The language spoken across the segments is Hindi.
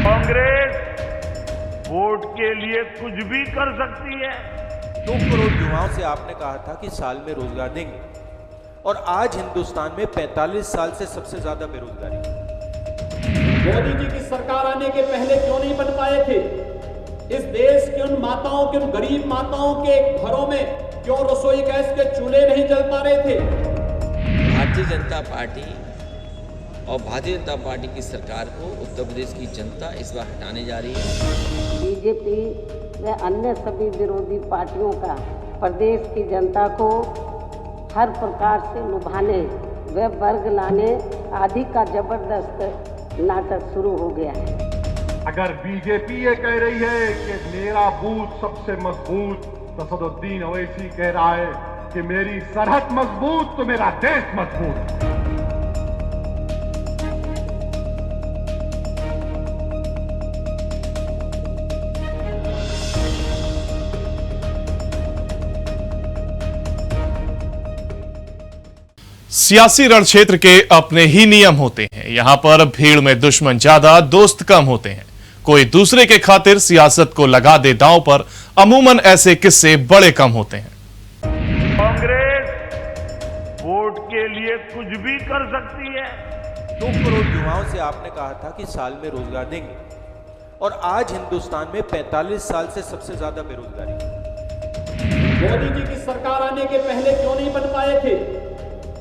कांग्रेस वोट के लिए कुछ भी कर सकती है। 2 करोड़ युवाओं से आपने कहा था कि साल में रोजगार देंगे, और आज हिंदुस्तान में 45 साल से सबसे ज्यादा बेरोजगारी। मोदी जी की सरकार आने के पहले क्यों नहीं बन पाए थे? इस देश की उन माताओं के, उन गरीब माताओं के घरों में क्यों रसोई गैस के चूल्हे नहीं जल पा रहे थे? भारतीय जनता पार्टी और भारतीय जनता पार्टी की सरकार को उत्तर प्रदेश की जनता इस बार हटाने जा रही है। बीजेपी व अन्य सभी विरोधी पार्टियों का प्रदेश की जनता को हर प्रकार से लुभाने व वर्ग लाने आदि का जबरदस्त नाटक शुरू हो गया है। अगर बीजेपी ये कह रही है कि मेरा बूथ सबसे मजबूत, तो सदुद्दीन ओवैसी कह रहा है कि मेरी सरहद मजबूत तो मेरा देश मजबूत। सियासी रणक्षेत्र के अपने ही नियम होते हैं। यहां पर भीड़ में दुश्मन ज्यादा, दोस्त कम होते हैं। कोई दूसरे के खातिर सियासत को लगा दे दांव पर, अमूमन ऐसे किस्से बड़े कम होते हैं। कांग्रेस वोट के लिए कुछ भी कर सकती है। 2 करोड़ युवाओं से आपने कहा था कि साल में रोजगार देंगे, और आज हिंदुस्तान में 45 साल से सबसे ज्यादा बेरोजगारी। मोदी जी की सरकार आने के पहले क्यों नहीं बन पाए थे?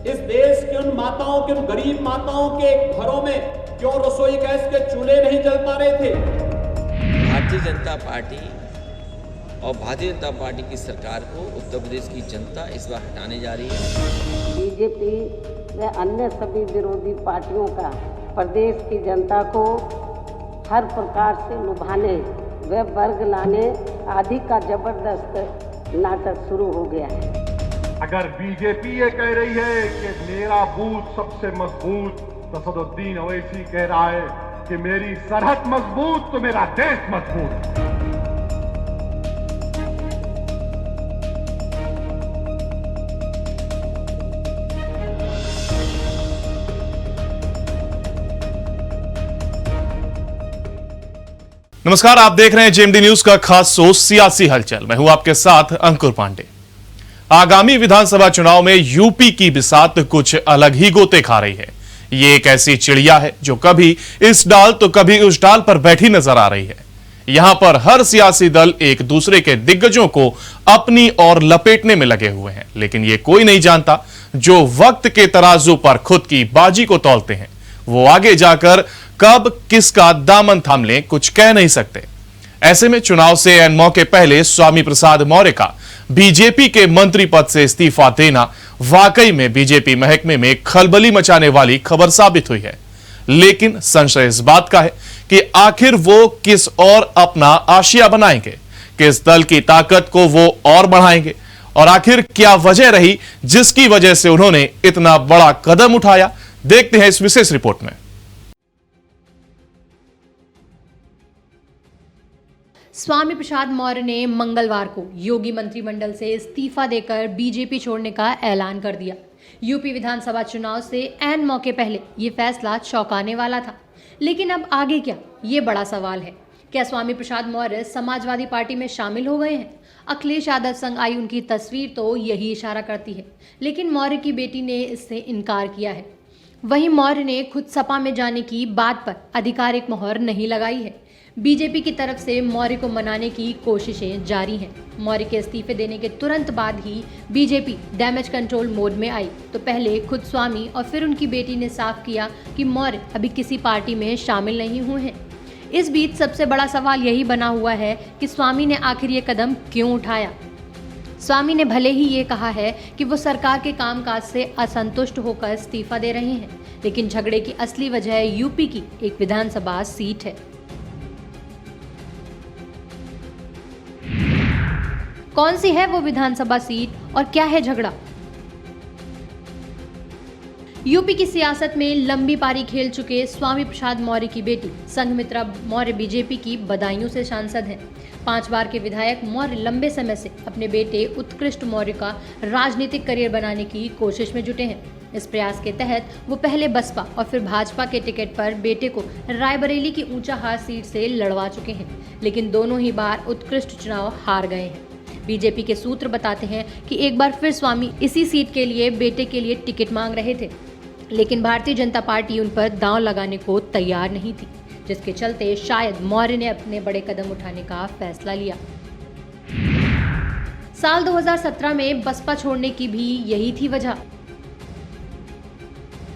इस देश की उन माताओं के, उन गरीब माताओं के घरों में क्यों रसोई गैस के चूल्हे नहीं जल पा रहे थे? भारतीय जनता पार्टी और भारतीय जनता पार्टी की सरकार को उत्तर प्रदेश की जनता इस बार हटाने जा रही है। बीजेपी व अन्य सभी विरोधी पार्टियों का प्रदेश की जनता को हर प्रकार से लुभाने व वर्ग लाने आदि का जबरदस्त नाटक शुरू हो गया है। अगर बीजेपी ये कह रही है कि मेरा बूथ सबसे मजबूत, तो सदुद्दीन ओवैसी कह रहा है कि मेरी सरहद मजबूत तो मेरा देश मजबूत। नमस्कार, आप देख रहे हैं जेएमडी न्यूज का खास शो सियासी हलचल। मैं हूं आपके साथ अंकुर पांडे। आगामी विधानसभा चुनाव में यूपी की बिसात कुछ अलग ही गोते खा रही है। ये एक ऐसी चिड़िया है जो कभी इस डाल तो कभी उस डाल पर बैठी नजर आ रही है। यहां पर हर सियासी दल एक दूसरे के दिग्गजों को अपनी ओर लपेटने में लगे हुए हैं, लेकिन ये कोई नहीं जानता जो वक्त के तराजू पर खुद की बाजी को तौलते हैं, वो आगे जाकर कब किसका दामन थाम लें कुछ कह नहीं सकते। ऐसे में चुनाव से ऐन मौके पहले स्वामी प्रसाद मौर्य का बीजेपी के मंत्री पद से इस्तीफा देना वाकई में बीजेपी महकमे में खलबली मचाने वाली खबर साबित हुई है। लेकिन संशय इस बात का है कि आखिर वो किस और अपना आशिया बनाएंगे, किस दल की ताकत को वो और बढ़ाएंगे, और आखिर क्या वजह रही जिसकी वजह से उन्होंने इतना बड़ा कदम उठाया। देखते हैं इस विशेष रिपोर्ट में। स्वामी प्रसाद मौर्य ने मंगलवार को योगी मंत्रिमंडल से इस्तीफा देकर बीजेपी छोड़ने का ऐलान कर दिया। यूपी विधानसभा चुनाव से ऐन मौके पहले ये फैसला चौंकाने वाला था, लेकिन अब आगे क्या, ये बड़ा सवाल है। क्या स्वामी प्रसाद मौर्य समाजवादी पार्टी में शामिल हो गए हैं? अखिलेश यादव संग आई उनकी तस्वीर तो यही इशारा करती है, लेकिन मौर्य की बेटी ने इससे इनकार किया है। वहीं मौर्य ने खुद सपा में जाने की बात पर आधिकारिक मोहर नहीं लगाई है। बीजेपी की तरफ से मौर्य को मनाने की कोशिशें जारी हैं। मौर्य के इस्तीफे देने के तुरंत बाद ही बीजेपी डैमेज कंट्रोल मोड में आई, तो पहले खुद स्वामी और फिर उनकी बेटी ने साफ किया कि मौर्य अभी किसी पार्टी में शामिल नहीं हुए हैं। इस बीच सबसे बड़ा सवाल यही बना हुआ है कि स्वामी ने आखिर ये कदम क्यों उठाया। स्वामी ने भले ही ये कहा है कि वो सरकार के कामकाज से असंतुष्ट होकर इस्तीफा दे रहे हैं, लेकिन झगड़े की असली वजह यूपी की एक विधानसभा सीट है। कौन सी है वो विधानसभा सीट और क्या है झगड़ा? यूपी की सियासत में लंबी पारी खेल चुके स्वामी प्रसाद मौर्य की बेटी संघमित्रा मौर्य बीजेपी की बदायूं से सांसद हैं। 5 बार के विधायक मौर्य लंबे समय से अपने बेटे उत्कृष्ट मौर्य का राजनीतिक करियर बनाने की कोशिश में जुटे हैं। इस प्रयास के तहत वो पहले बसपा और फिर भाजपा के टिकट पर बेटे को रायबरेली की ऊंचाहार सीट से लड़वा चुके हैं, लेकिन दोनों ही बार उत्कृष्ट चुनाव हार गए हैं। बीजेपी के सूत्र बताते हैं कि एक बार फिर स्वामी इसी सीट के लिए बेटे के लिए टिकट मांग रहे थे, लेकिन भारतीय जनता पार्टी उन पर दांव लगाने को तैयार नहीं थी, जिसके चलते शायद मौर्य ने अपने बड़े कदम उठाने का फैसला लिया। साल 2017 में बसपा छोड़ने की भी यही थी वजह।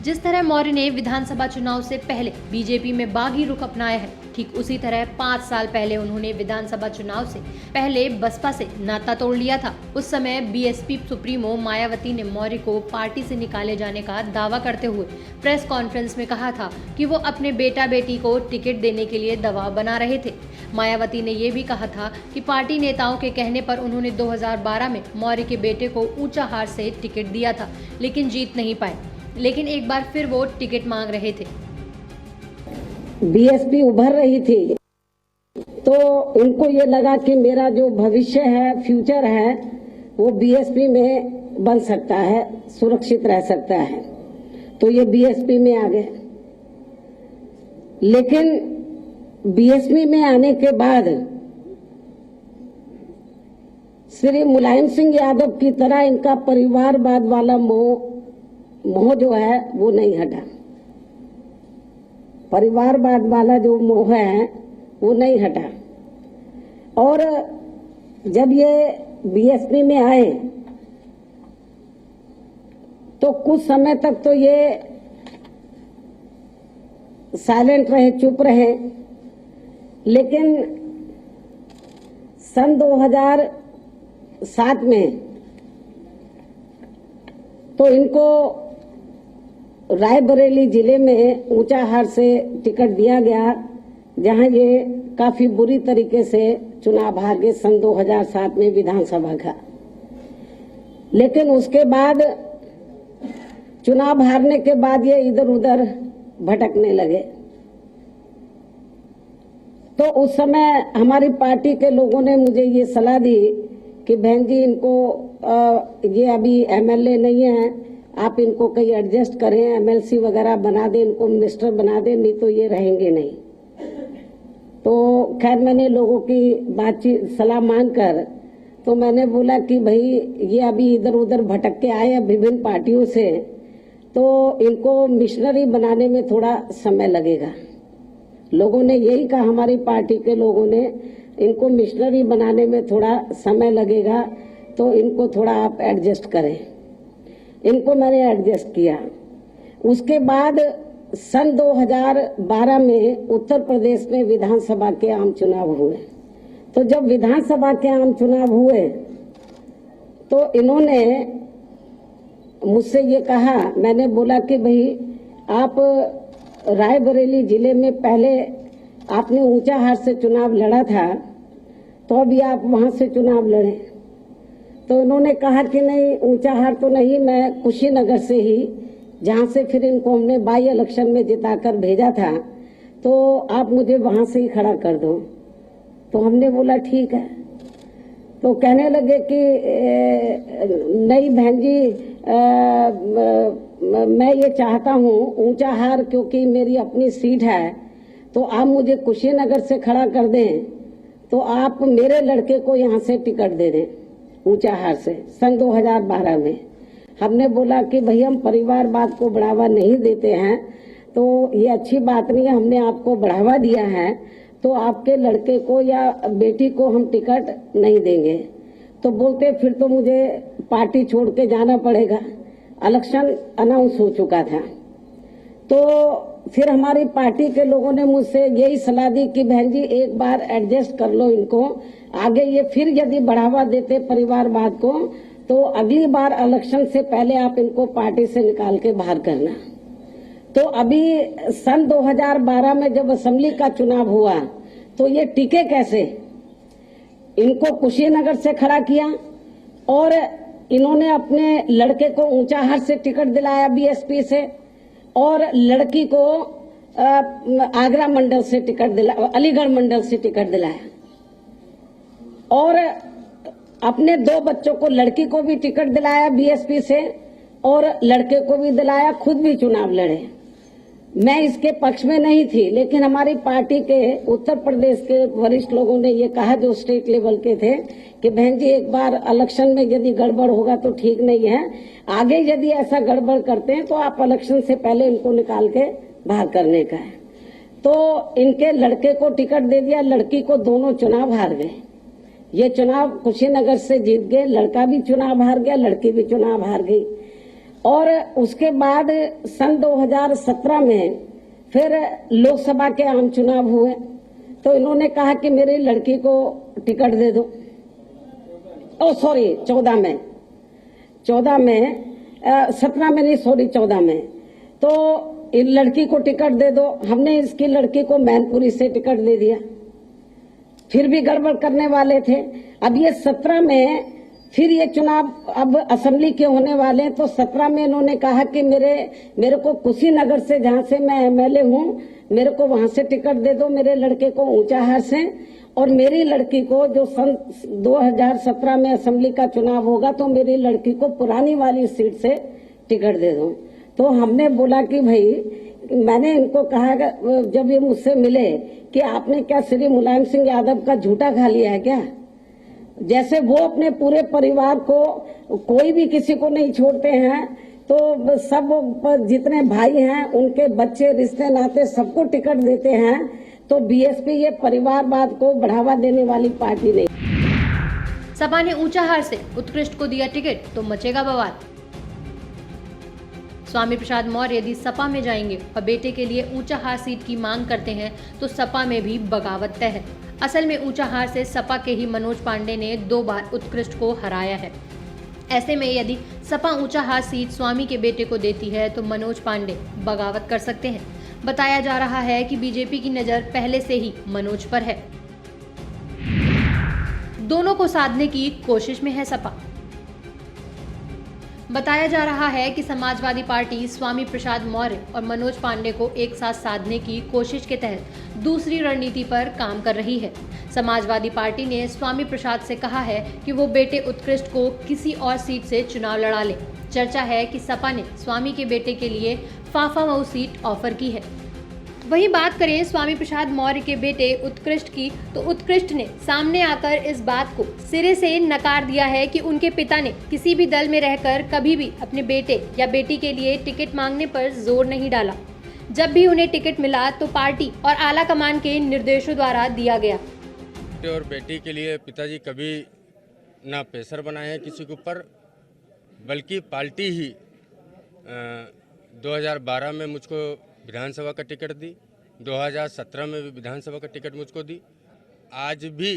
जिस तरह मौर्य ने विधानसभा चुनाव से पहले बीजेपी में बागी रुख अपनाया है, ठीक उसी तरह 5 साल पहले उन्होंने विधानसभा चुनाव से पहले बसपा से नाता तोड़ लिया था। उस समय बीएसपी सुप्रीमो मायावती ने मौर्य को पार्टी से निकाले जाने का दावा करते हुए प्रेस कॉन्फ्रेंस में कहा था कि वो अपने बेटा बेटी को टिकट देने के लिए दबाव बना रहे थे। मायावती ने यह भी कहा था कि पार्टी नेताओं के कहने पर उन्होंने 2012 में मौर्य के बेटे को ऊंचाहार से टिकट दिया था, लेकिन जीत नहीं पाए। लेकिन एक बार फिर वो टिकट मांग रहे थे। बीएसपी उभर रही थी तो उनको ये लगा कि मेरा जो भविष्य है, फ्यूचर है, वो बीएसपी में बन सकता है, सुरक्षित रह सकता है, तो ये बीएसपी में आ गए। लेकिन बीएसपी में आने के बाद श्री मुलायम सिंह यादव की तरह इनका परिवारवाद वाला मोह जो है वो नहीं हटा। परिवारवाद वाला जो मोह है वो नहीं हटा। और जब ये बीएसपी में आए तो कुछ समय तक तो ये साइलेंट रहे, चुप रहे, लेकिन सन 2007 में तो इनको रायबरेली जिले में ऊंचाहार से टिकट दिया गया, जहां ये काफी बुरी तरीके से चुनाव हार गए सन 2007 में विधानसभा का। लेकिन उसके बाद चुनाव हारने के बाद ये इधर उधर भटकने लगे। तो उस समय हमारी पार्टी के लोगों ने मुझे ये सलाह दी कि बहन जी, इनको ये अभी एमएलए नहीं है, आप इनको कहीं एडजस्ट करें, एमएलसी वगैरह बना दें, इनको मिनिस्टर बना दें, नहीं तो ये रहेंगे नहीं। तो खैर मैंने लोगों की बातचीत सलाह मानकर तो मैंने बोला कि भाई ये अभी इधर उधर भटक के आए विभिन्न पार्टियों से, तो इनको मिशनरी बनाने में थोड़ा समय लगेगा। लोगों ने यही कहा, हमारी पार्टी के लोगों ने, इनको मिशनरी बनाने में थोड़ा समय लगेगा, तो इनको थोड़ा आप एडजस्ट करें। इनको मैंने एडजस्ट किया। उसके बाद सन 2012 में उत्तर प्रदेश में विधानसभा के आम चुनाव हुए। तो जब विधानसभा के आम चुनाव हुए तो इन्होंने मुझसे ये कहा, मैंने बोला कि भाई आप रायबरेली जिले में पहले आपने ऊंचाहार से चुनाव लड़ा था, तो अभी आप वहां से चुनाव लड़े। तो इन्होंने कहा कि नहीं, ऊंचाहार तो नहीं, मैं कुशीनगर से ही, जहां से फिर इनको हमने बाई इलेक्शन में जिताकर भेजा था, तो आप मुझे वहां से ही खड़ा कर दो। तो हमने बोला ठीक है। तो कहने लगे कि नहीं बहन जी, मैं ये चाहता हूँ ऊंचाहार क्योंकि मेरी अपनी सीट है, तो आप मुझे कुशीनगर से खड़ा कर दें, तो आप मेरे लड़के को यहाँ से टिकट दे दें ऊंचाहार से। सन 2012 में हमने बोला कि भाई हम परिवारवाद को बढ़ावा नहीं देते हैं, तो ये अच्छी बात नहीं है, हमने आपको बढ़ावा दिया है, तो आपके लड़के को या बेटी को हम टिकट नहीं देंगे। तो बोलते फिर तो मुझे पार्टी छोड़ के जाना पड़ेगा। इलेक्शन अनाउंस हो चुका था। तो फिर हमारी पार्टी के लोगों ने मुझसे यही सलाह दी कि बहन जी एक बार एडजस्ट कर लो इनको, आगे ये फिर यदि बढ़ावा देते परिवारवाद को तो अगली बार इलेक्शन से पहले आप इनको पार्टी से निकाल के बाहर करना। तो अभी सन 2012 में जब असेंबली का चुनाव हुआ तो ये टिके कैसे? इनको कुशीनगर से खड़ा किया और इन्होंने अपने लड़के को ऊंचाहार से टिकट दिलाया बीएसपी से, और लड़की को आगरा मंडल से टिकट दिलाया, अलीगढ़ मंडल से टिकट दिलाया, और अपने 2 बच्चों को, लड़की को भी टिकट दिलाया बीएसपी से और लड़के को भी दिलाया, खुद भी चुनाव लड़े। मैं इसके पक्ष में नहीं थी, लेकिन हमारी पार्टी के उत्तर प्रदेश के वरिष्ठ लोगों ने ये कहा, जो स्टेट लेवल के थे, कि बहन जी एक बार इलेक्शन में यदि गड़बड़ होगा तो ठीक नहीं है, आगे यदि ऐसा गड़बड़ करते हैं तो आप इलेक्शन से पहले इनको निकाल के बाहर करने का है। तो इनके लड़के को टिकट दे दिया, लड़की को दोनों चुनाव हार गए। ये चुनाव कुशीनगर से जीत गए, लड़का भी चुनाव हार गया, लड़की भी चुनाव हार गई। और उसके बाद सन 2017 में फिर लोकसभा के आम चुनाव हुए, तो इन्होंने कहा कि मेरी लड़की को टिकट दे दो। 14 में 17 में नहीं, 14 में, तो इन लड़की को टिकट दे दो। हमने इसकी लड़की को मैनपुरी से टिकट दे दिया, फिर भी गड़बड़ करने वाले थे। अब ये 17 में फिर ये चुनाव अब असेंबली के होने वाले हैं, तो 17 में इन्होंने कहा कि मेरे को कुशीनगर से, जहां से मैं एमएलए हूं, मेरे को वहां से टिकट दे दो, मेरे लड़के को ऊंचाहार से, और मेरी लड़की को जो सन 2017 में असेंबली का चुनाव होगा तो मेरी लड़की को पुरानी वाली सीट से टिकट दे दो। तो हमने बोला कि भाई, मैंने इनको कहा जब ये मुझसे मिले कि आपने क्या श्री मुलायम सिंह यादव का झूठा खा लिया है क्या? जैसे वो अपने पूरे परिवार को, कोई भी किसी को नहीं छोड़ते हैं, तो सब जितने भाई हैं उनके बच्चे, रिश्ते नाते सबको टिकट देते हैं। तो बीएसपी ये परिवारवाद को बढ़ावा देने वाली पार्टी नहीं। सपा ने ऊंचाहार से उत्कृष्ट को दिया टिकट तो मचेगा बवाल। स्वामी प्रसाद मौर्य यदि सपा में जाएंगे और बेटे के लिए ऊंचाहार सीट की मांग करते हैं तो सपा में भी बगावत तय है। असल में ऊंचाहार से सपा के ही मनोज पांडे ने 2 बार उत्कृष्ट को हराया है। ऐसे में यदि सपा ऊंचाहार सीट स्वामी के बेटे को देती है तो मनोज पांडे बगावत कर सकते हैं। बताया जा रहा है कि बीजेपी की नज़र पहले से ही मनोज पर है। दोनों को साधने की कोशिश में है सपा। बताया जा रहा है कि समाजवादी पार्टी स्वामी प्रसाद मौर्य और मनोज पांडे को एक साथ साधने की कोशिश के तहत दूसरी रणनीति पर काम कर रही है। समाजवादी पार्टी ने स्वामी प्रसाद से कहा है कि वो बेटे उत्कृष्ट को किसी और सीट से चुनाव लड़ा ले। चर्चा है कि सपा ने स्वामी के बेटे के लिए फाफामऊ सीट ऑफर की है। वहीं बात करें स्वामी प्रसाद मौर्य के बेटे उत्कृष्ट की, तो उत्कृष्ट ने सामने आकर इस बात को सिरे से नकार दिया है कि उनके पिता ने किसी भी दल में रहकर कभी भी अपने बेटे या बेटी के लिए टिकट मांगने पर जोर नहीं डाला। जब भी उन्हें टिकट मिला तो पार्टी और आला कमान के निर्देशों द्वारा दिया गया। और बेटी के लिए पिताजी कभी ना प्रेशर बनाए हैं किसी के ऊपर, बल्कि पार्टी ही 2012 में मुझको विधानसभा का टिकट दी, 2017 में भी विधानसभा का टिकट मुझको दी। आज भी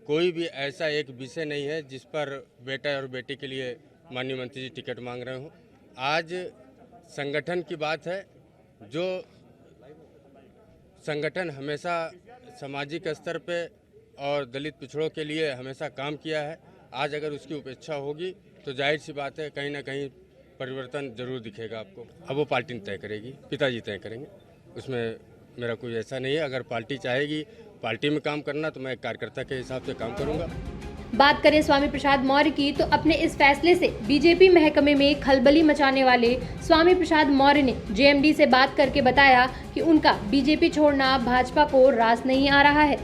कोई भी ऐसा एक विषय नहीं है जिस पर बेटा और बेटी के लिए माननीय मंत्री जी टिकट मांग रहे हो। आज संगठन की बात है, जो संगठन हमेशा सामाजिक स्तर पे और दलित पिछड़ों के लिए हमेशा काम किया है, आज अगर उसकी उपेक्षा होगी तो जाहिर सी बात है कहीं ना कहीं परिवर्तन जरूर दिखेगा आपको। अब वो पार्टी तय करेगी, पिताजी तय करेंगे, उसमें मेरा कोई ऐसा नहीं है। अगर पार्टी चाहेगी पार्टी में काम करना तो मैं एक कार्यकर्ता के हिसाब से काम करूंगा। बात करें स्वामी प्रसाद मौर्य की, तो अपने इस फैसले से बीजेपी महकमे में खलबली मचाने वाले स्वामी प्रसाद मौर्य ने जेएमडी से बात करके बताया कि उनका बीजेपी छोड़ना भाजपा को रास नहीं आ रहा है।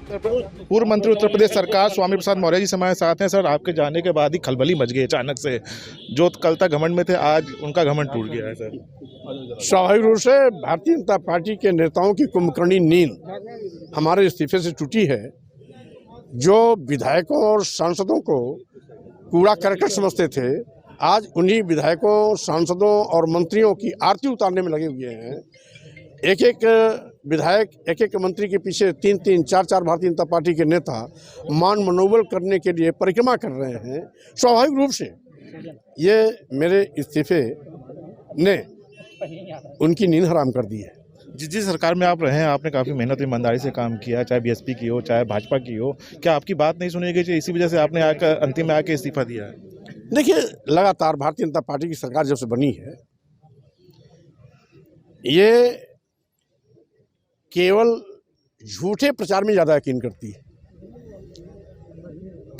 पूर्व मंत्री उत्तर प्रदेश सरकार स्वामी प्रसाद मौर्य जी हमारे साथ हैं। सर, आपके जाने के बाद ही खलबली मच गई अचानक से, जो कल तक घमंड में थे आज उनका घमंड टूट गया है। सर, स्वाभाविक रूप से भारतीय जनता पार्टी के नेताओं की कुंभकर्णी नींद हमारे इस्तीफे से टूटी है। जो विधायकों और सांसदों को कूड़ा करकट समझते थे, आज उन्हीं विधायकों, सांसदों और मंत्रियों की आरती उतारने में लगे हुए हैं। एक एक विधायक, एक एक मंत्री के पीछे 3-3, 4-4 भारतीय जनता पार्टी के नेता मान मनोबल करने के लिए परिक्रमा कर रहे हैं। स्वाभाविक रूप से ये मेरे इस्तीफे ने उनकी नींद हराम कर दी है। जिस सरकार में आप रहे हैं, आपने काफ़ी मेहनत ईमानदारी से काम किया, चाहे बीएसपी की हो चाहे भाजपा की हो, क्या आपकी बात नहीं सुनी गई? इसी वजह से आपने आकर अंतिम में आके इस्तीफा दिया है? देखिए, लगातार भारतीय जनता पार्टी की सरकार जब से बनी है, ये केवल झूठे प्रचार में ज़्यादा यकीन करती है।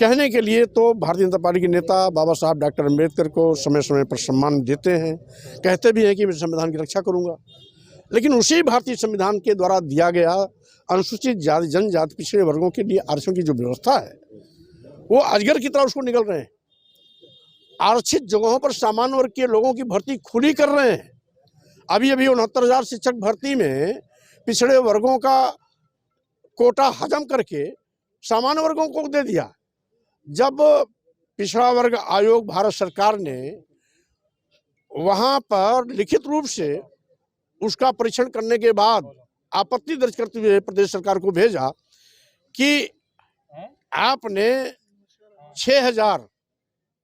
कहने के लिए तो भारतीय जनता पार्टी के नेता बाबा साहब डॉक्टर अम्बेडकर को समय समय पर सम्मान देते हैं, कहते भी हैं कि मैं संविधान की रक्षा करूंगा, लेकिन उसी भारतीय संविधान के द्वारा दिया गया अनुसूचित जाति जनजाति पिछड़े वर्गों के लिए आरक्षण की जो व्यवस्था है वो अजगर की तरह उसको निकल रहे हैं। आरक्षित जगहों पर सामान्य वर्ग के लोगों की भर्ती खुली कर रहे हैं। अभी 69,000 शिक्षक भर्ती में पिछड़े वर्गों का कोटा हजम करके सामान्य वर्गों को दे दिया। जब पिछड़ा वर्ग आयोग भारत सरकार ने वहां पर लिखित रूप से उसका परीक्षण करने के बाद आपत्ति दर्ज करते हुए प्रदेश सरकार को भेजा कि आपने 6,000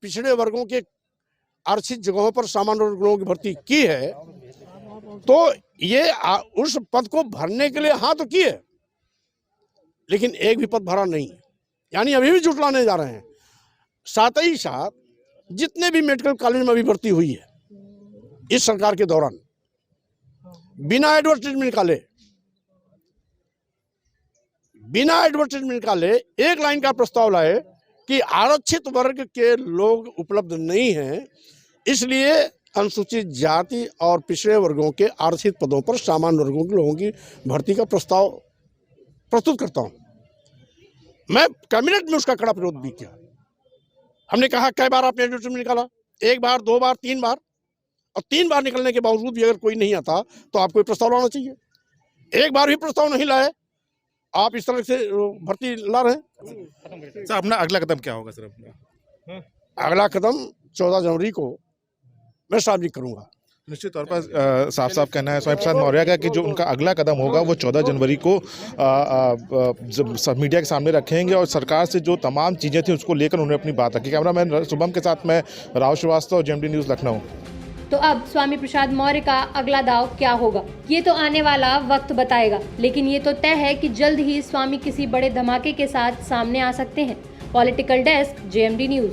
पिछड़े वर्गों के आरक्षित जगहों पर सामान्य वर्गों की भर्ती की है, तो ये उस पद को भरने के लिए हाँ तो किए, लेकिन एक भी पद भरा नहीं, यानी अभी भी जुटलाने जा रहे हैं। साथ ही साथ जितने भी मेडिकल कॉलेज में अभी भर्ती हुई है इस सरकार के दौरान बिना एडवर्टाइजमेंट निकाले एक लाइन का प्रस्ताव लाए कि आरक्षित वर्ग के लोग उपलब्ध नहीं हैं, इसलिए अनुसूचित जाति और पिछड़े वर्गों के आरक्षित पदों पर सामान्य वर्गों के लोगों की भर्ती का प्रस्ताव प्रस्तुत करता हूं। मैं कैबिनेट में उसका कड़ा विरोध भी किया। हमने कहा कई बार आपने एडवर्टाइजमेंट निकाला, 1 बार 2 बार 3 बार, और 3 बार निकलने के बावजूद भी अगर कोई नहीं आता तो आपको कोई प्रस्ताव लाना चाहिए। 1 बार भी प्रस्ताव नहीं लाए, आप इस तरह से भर्ती ला रहे हैं। सर अपना अगला कदम क्या होगा सर? अपना अगला कदम 14 जनवरी को मैं सार्वजनिक करूंगा। निश्चित तौर पर साफ कहना है स्वामी प्रसाद मौर्य का कि जो उनका अगला कदम होगा वो 14 जनवरी को मीडिया के सामने रखेंगे और सरकार से जो तमाम चीज़ें थी उसको लेकर उन्होंने अपनी बात रखी। कैमरामैन शुभम के साथ मैं राहुल श्रीवास्तव, जेएमडी न्यूज़, लखनऊ। तो अब स्वामी प्रसाद मौर्य का अगला दाव क्या होगा, ये तो आने वाला वक्त बताएगा, लेकिन ये तो तय है कि जल्द ही स्वामी किसी बड़े धमाके के साथ सामने आ सकते हैं। Political desk, JMD news.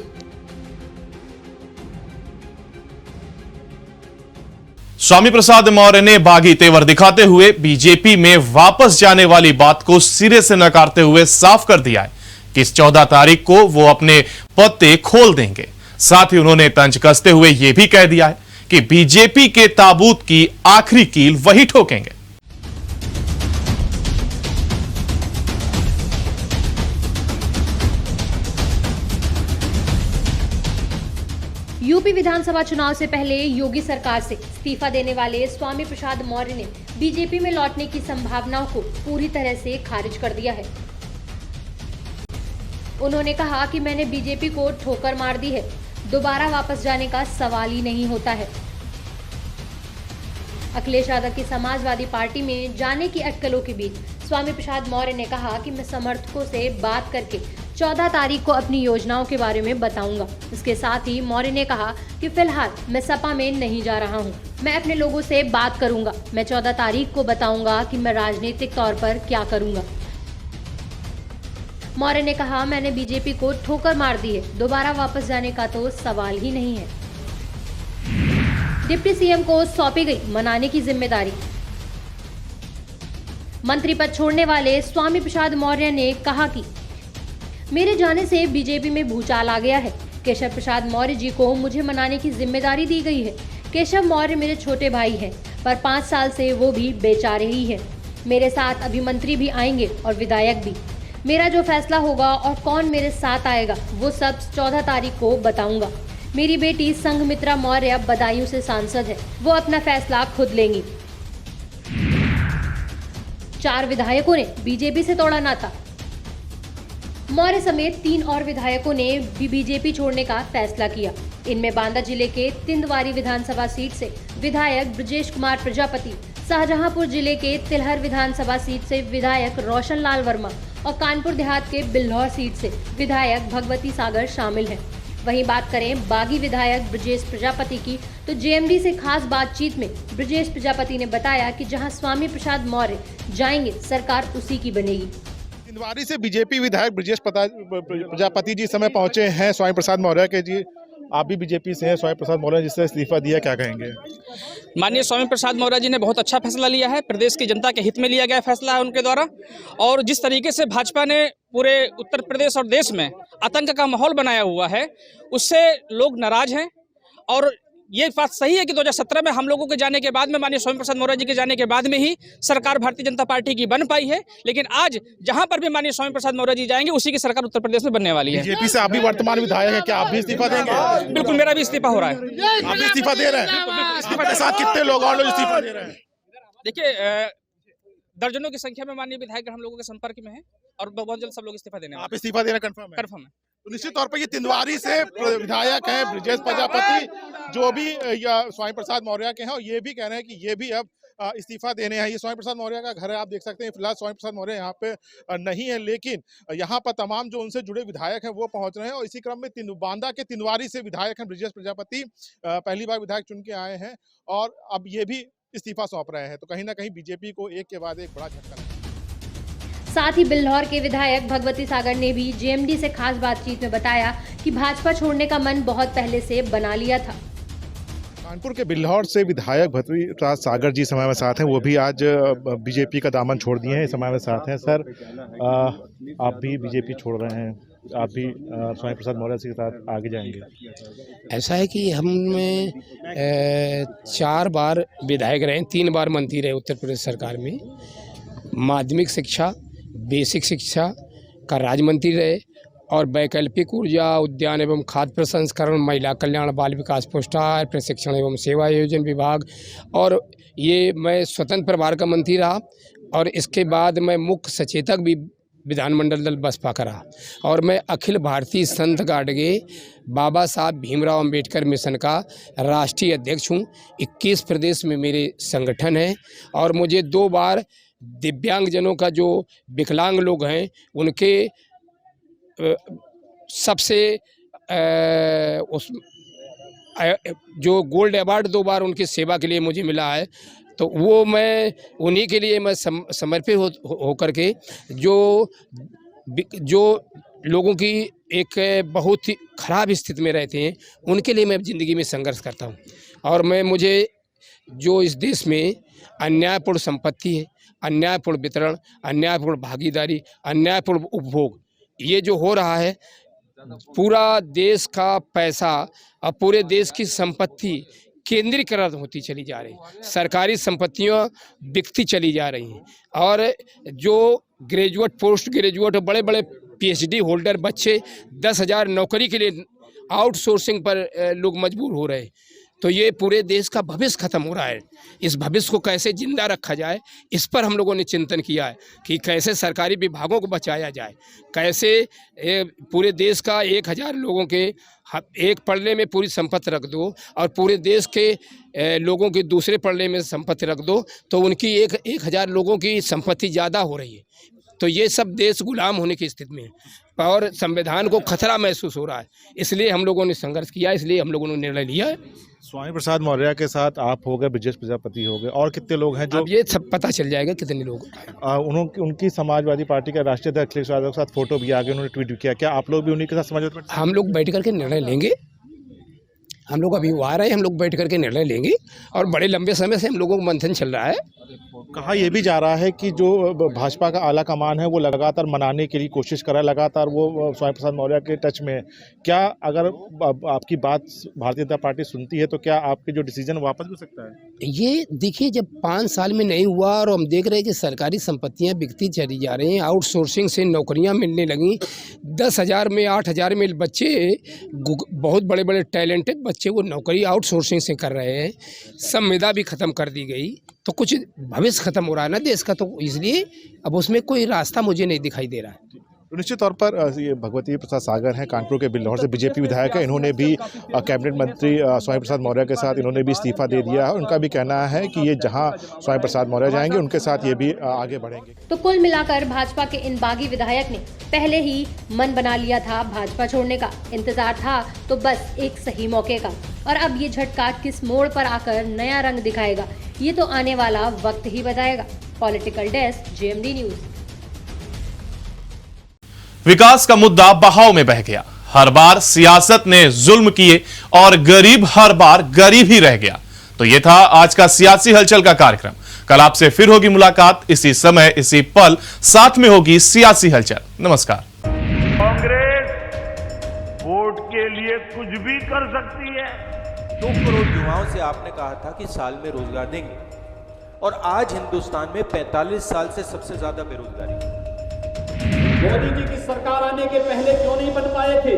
Swami Prasad Maurya ने बागी तेवर दिखाते हुए बीजेपी में वापस जाने वाली बात को सिरे से नकारते हुए साफ कर दिया है कि इस 14 तारीख को वो अपने पत्ते खोल देंगे। साथ ही उन्होंने तंज कसते हुए यह भी कह दिया है कि बीजेपी के ताबूत की आखिरी कील वही ठोकेंगे। यूपी विधानसभा चुनाव से पहले योगी सरकार से इस्तीफा देने वाले स्वामी प्रसाद मौर्य ने बीजेपी में लौटने की संभावनाओं को पूरी तरह से खारिज कर दिया है। उन्होंने कहा कि मैंने बीजेपी को ठोकर मार दी है, दोबारा वापस जाने का सवाल ही नहीं होता है। अखिलेश यादव की समाजवादी पार्टी में जाने की अटकलों के बीच स्वामी प्रसाद मौर्य ने कहा कि मैं समर्थकों से बात करके 14 तारीख को अपनी योजनाओं के बारे में बताऊंगा। इसके साथ ही मौर्य ने कहा कि फिलहाल मैं सपा में नहीं जा रहा हूं, मैं अपने लोगों से बात करूंगा। मैं 14 तारीख को बताऊंगा कि मैं राजनीतिक तौर पर क्या करूंगा। मौर्य ने कहा मैंने बीजेपी को ठोकर मार दी है, दोबारा वापस जाने का तो सवाल ही नहीं है। डिप्टी सीएम को सौंपी गई मनाने की जिम्मेदारी। मंत्री पद छोड़ने वाले स्वामी प्रसाद मौर्य ने कहा कि मेरे जाने से बीजेपी में भूचाल आ गया है। केशव प्रसाद मौर्य जी को मुझे मनाने की जिम्मेदारी दी गई है। केशव मौर्य मेरे छोटे भाई हैं, पर 5 साल से वो भी बेचारे ही हैं। मेरे साथ अभी मंत्री भी आएंगे और विधायक भी। मेरा जो फैसला होगा और कौन मेरे साथ आएगा वो सब 14 तारीख को बताऊंगा। मेरी बेटी संघमित्रा मौर्य बदायूं से सांसद है, वो अपना फैसला खुद लेंगी। 4 विधायकों ने बीजेपी से तोड़ा नाता। मौर्य समेत 3 और विधायकों ने भी बीजेपी छोड़ने का फैसला किया। इनमें बांदा जिले के तिंदवारी विधानसभा सीट से विधायक ब्रजेश कुमार प्रजापति, शाहजहांपुर जिले के तिलहर विधानसभा सीट से विधायक रोशन लाल वर्मा और कानपुर देहात के बिल्हौर सीट से विधायक भगवती सागर शामिल हैं। वहीं बात करें बागी विधायक ब्रजेश प्रजापति की, तो जेएमडी से खास बातचीत में ब्रजेश प्रजापति ने बताया कि जहां स्वामी प्रसाद मौर्य जाएंगे सरकार उसी की बनेगी। तिंदवारी से बीजेपी विधायक ब्रजेश प्रजापति जी समय पहुंचे हैं स्वामी प्रसाद मौर्य के जी आप भी बीजेपी से हैं, स्वामी प्रसाद मौर्य जिससे इस्तीफा दिया, क्या कहेंगे? माननीय स्वामी प्रसाद मौर्य जी ने बहुत अच्छा फैसला लिया है, प्रदेश की जनता के हित में लिया गया फैसला है उनके द्वारा। और जिस तरीके से भाजपा ने पूरे उत्तर प्रदेश और देश में आतंक का माहौल बनाया हुआ है, उससे लोग नाराज हैं। और ये बात सही है कि 2017 में हम लोगों के जाने के बाद में, माननीय स्वामी प्रसाद मौर्य जी के जाने के बाद में ही सरकार भारतीय जनता पार्टी की बन पाई है। लेकिन आज जहां पर भी माननीय स्वामी प्रसाद मौर्य जी जाएंगे, उसी की सरकार उत्तर प्रदेश में बनने वाली है। बीजेपी से आप भी वर्तमान विधायक है, क्या आप भी इस्तीफा देंगे? बिल्कुल, मेरा भी इस्तीफा हो रहा है। आप भी इस्तीफा दे रहे हैं? इस्तीफा के साथ कितने लोग और लोग इस्तीफा दे रहे हैं? देखिए, दर्जनों की संख्या में माननीय विधायक हम लोगों के संपर्क में है और बहुत जल्द सब लोग इस्तीफा देने। आप इस्तीफा देना कंफर्म है? कंफर्म है। तो निश्चित तौर पर ये तिंदवारी से विधायक हैं ब्रजेश प्रजापति, जो भी स्वामी प्रसाद मौर्य के हैं, और ये भी कह रहे हैं कि ये भी अब इस्तीफा देने हैं। ये स्वामी प्रसाद मौर्य का घर है, आप देख सकते हैं। फिलहाल स्वामी प्रसाद मौर्य यहाँ पे नहीं है, लेकिन यहाँ पर तमाम जो उनसे जुड़े विधायक हैं वो पहुंच रहे हैं। और इसी क्रम में बांदा के तिंदवारी से विधायक हैं ब्रजेश प्रजापति, पहली बार विधायक चुन के आए हैं और अब ये भी इस्तीफा सौंप रहे हैं। तो कहीं ना कहीं बीजेपी को एक के बाद एक बड़ा झटका। साथ ही बिल्हौर के विधायक भगवती सागर ने भी जेएमडी से खास बातचीत में बताया कि भाजपा छोड़ने का मन बहुत पहले से बना लिया था। कानपुर के बिल्हौर से विधायक भगवती प्रसाद सागर जी समय में साथ हैं, वो भी आज बीजेपी का दामन छोड़ दिए हैं, समय में साथ हैं। सर, आप भी बीजेपी छोड़ रहे हैं, आप भी स्वामी प्रसाद मौर्य के साथ आगे जाएंगे? ऐसा है कि हम 4 बार विधायक रहे, 3 बार मंत्री रहे उत्तर प्रदेश सरकार में। माध्यमिक शिक्षा, बेसिक शिक्षा का राज्य मंत्री रहे और वैकल्पिक ऊर्जा, उद्यान एवं खाद्य प्रसंस्करण, महिला कल्याण, बाल विकास पोस्टार, प्रशिक्षण एवं सेवा आयोजन विभाग, और ये मैं स्वतंत्र प्रभार का मंत्री रहा। और इसके बाद मैं मुख्य सचेतक भी विधानमंडल दल बसपा का रहा। और मैं अखिल भारतीय संत गाडगे बाबा साहब भीमराव अंबेडकर मिशन का राष्ट्रीय अध्यक्ष हूँ। 21 प्रदेश में मेरे संगठन है और मुझे 2 बार दिव्यांगजनों का, जो विकलांग लोग हैं, उनके सबसे उस जो गोल्ड अवार्ड 2 बार उनकी सेवा के लिए मुझे मिला है। तो वो मैं उन्हीं के लिए मैं समर्पित होकर के जो लोगों की एक बहुत ही खराब स्थिति में रहते हैं, उनके लिए मैं ज़िंदगी में संघर्ष करता हूँ। और मुझे जो इस देश में अन्यायपूर्ण संपत्ति है, अन्यायपूर्ण वितरण, अन्यायपूर्ण भागीदारी, अन्यायपूर्ण उपभोग, ये जो हो रहा है, पूरा देश का पैसा और पूरे देश की संपत्ति केंद्रीकरण होती चली जा रही, सरकारी संपत्तियां बिकती चली जा रही हैं। और जो ग्रेजुएट, पोस्ट ग्रेजुएट, बड़े बड़े पीएचडी होल्डर बच्चे 10,000 नौकरी के लिए आउटसोर्सिंग पर लोग मजबूर हो रहे हैं। तो ये पूरे देश का भविष्य खत्म हो रहा है। इस भविष्य को कैसे जिंदा रखा जाए, इस पर हम लोगों ने चिंतन किया है कि कैसे सरकारी विभागों को बचाया जाए, कैसे पूरे देश का 1,000 लोगों के एक पल्ले में पूरी संपत्ति रख दो और पूरे देश के लोगों के दूसरे पल्ले में संपत्ति रख दो, तो उनकी 1,000 लोगों की संपत्ति ज़्यादा हो रही है। तो ये सब देश गुलाम होने की स्थिति में है और संविधान को खतरा महसूस हो रहा है। इसलिए हम लोगों ने संघर्ष किया, इसलिए हम लोगों ने निर्णय लिया है। स्वामी प्रसाद मौर्य के साथ आप हो गए, ब्रजेश प्रजापति हो गए, और कितने लोग हैं जो? अब ये सब पता चल जाएगा कितने लोग। उनकी समाजवादी पार्टी के राष्ट्रीय अध्यक्ष अखिलेश यादव के साथ फोटो भी आ गए, उन्होंने ट्वीट किया। क्या आप लोग भी उन्हीं के साथ समाजवादी? हम लोग बैठ करके निर्णय लेंगे। हम लोग अभी आ रहे हैं, हम लोग बैठ करके निर्णय लेंगे और बड़े लंबे समय से हम लोगों को मंथन चल रहा है। कहा यह भी जा रहा है कि जो भाजपा का आला कमान है वो लगातार मनाने के लिए कोशिश कर रहा है, लगातार वो स्वामी प्रसाद मौर्य के टच में। क्या अगर आपकी बात भारतीय जनता पार्टी सुनती है तो क्या आपके जो डिसीजन वापस हो सकता है? ये देखिए, जब 5 साल में नहीं हुआ और हम देख रहे हैं कि सरकारी संपत्तियां बिकती चली जा रही हैं, आउटसोर्सिंग से नौकरियां मिलने लगी, 10,000 में 8,000 में बच्चे, बहुत बड़े बड़े टैलेंटेड बच्चे वो नौकरी आउटसोर्सिंग से कर रहे हैं, संविदा भी ख़त्म कर दी गई। तो कुछ भविष्य खत्म हो रहा है ना देश का, तो इसलिए अब उसमें कोई रास्ता मुझे नहीं दिखाई दे रहा है। तो निश्चित तौर पर ये भगवती प्रसाद सागर हैं, कानपुर के बिल्हौर से बीजेपी विधायक है। इन्होंने भी कैबिनेट मंत्री स्वामी प्रसाद मौर्य के साथ इन्होंने भी इस्तीफा दे दिया है। उनका भी कहना है कि ये जहां स्वामी प्रसाद मौर्य जाएंगे उनके साथ ये भी आगे बढ़ेंगे। तो कुल मिलाकर भाजपा के इन बागी विधायक ने पहले ही मन बना लिया था भाजपा छोड़ने का। इंतजार था तो बस एक सही मौके का, और अब ये झटका किस मोड़ पर आकर नया रंग दिखाएगा, ये तो आने वाला वक्त ही बताएगा। Political desk, JMD news. विकास का मुद्दा बहाव में बह गया। हर बार सियासत ने जुल्म किए और गरीब हर बार गरीब ही रह गया। तो यह था आज का सियासी हलचल का कार्यक्रम। कल आपसे फिर होगी मुलाकात, इसी समय इसी पल, साथ में होगी सियासी हलचल। नमस्कार। कांग्रेस वोट के लिए कुछ भी कर सकती है। 2 करोड़ युवाओं से आपने कहा था कि साल में रोजगार देंगे, और आज हिंदुस्तान में 45 साल से सबसे ज्यादा बेरोजगारी। मोदी जी की सरकार आने के पहले क्यों नहीं बन पाए थे?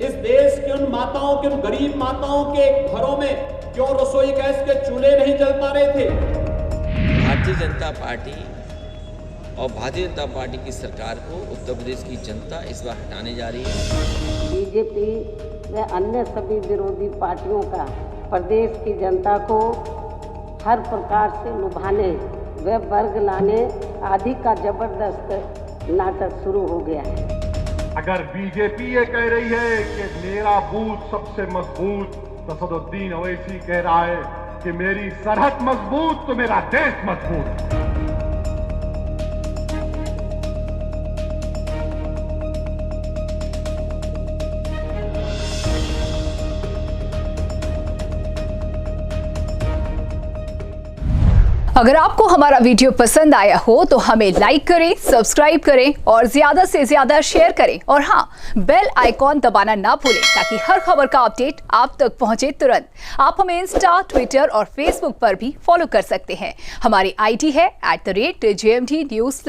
इस देश की उन माताओं के, उन गरीब माताओं के घरों में क्यों रसोई गैस के चूल्हे नहीं जल पा रहे थे? भारतीय जनता पार्टी और भारतीय जनता पार्टी की सरकार को उत्तर प्रदेश की जनता इस बार हटाने जा रही है। बीजेपी व अन्य सभी विरोधी पार्टियों का प्रदेश की जनता को हर प्रकार से लुभाने व वर्ग लाने आदि का जबरदस्त नाटक शुरू हो गया है। अगर बीजेपी ये कह रही है कि मेरा बूथ सबसे मजबूत, तो असदुद्दीन ओवैसी कह रहा है कि मेरी सरहद मजबूत तो मेरा देश मजबूत। अगर आपको हमारा वीडियो पसंद आया हो तो हमें लाइक करें, सब्सक्राइब करें और ज्यादा से ज्यादा शेयर करें, और हाँ, बेल आइकॉन दबाना ना भूलें ताकि हर खबर का अपडेट आप तक पहुंचे तुरंत। आप हमें इंस्टा, ट्विटर और फेसबुक पर भी फॉलो कर सकते हैं। हमारी आईडी है @JMT News।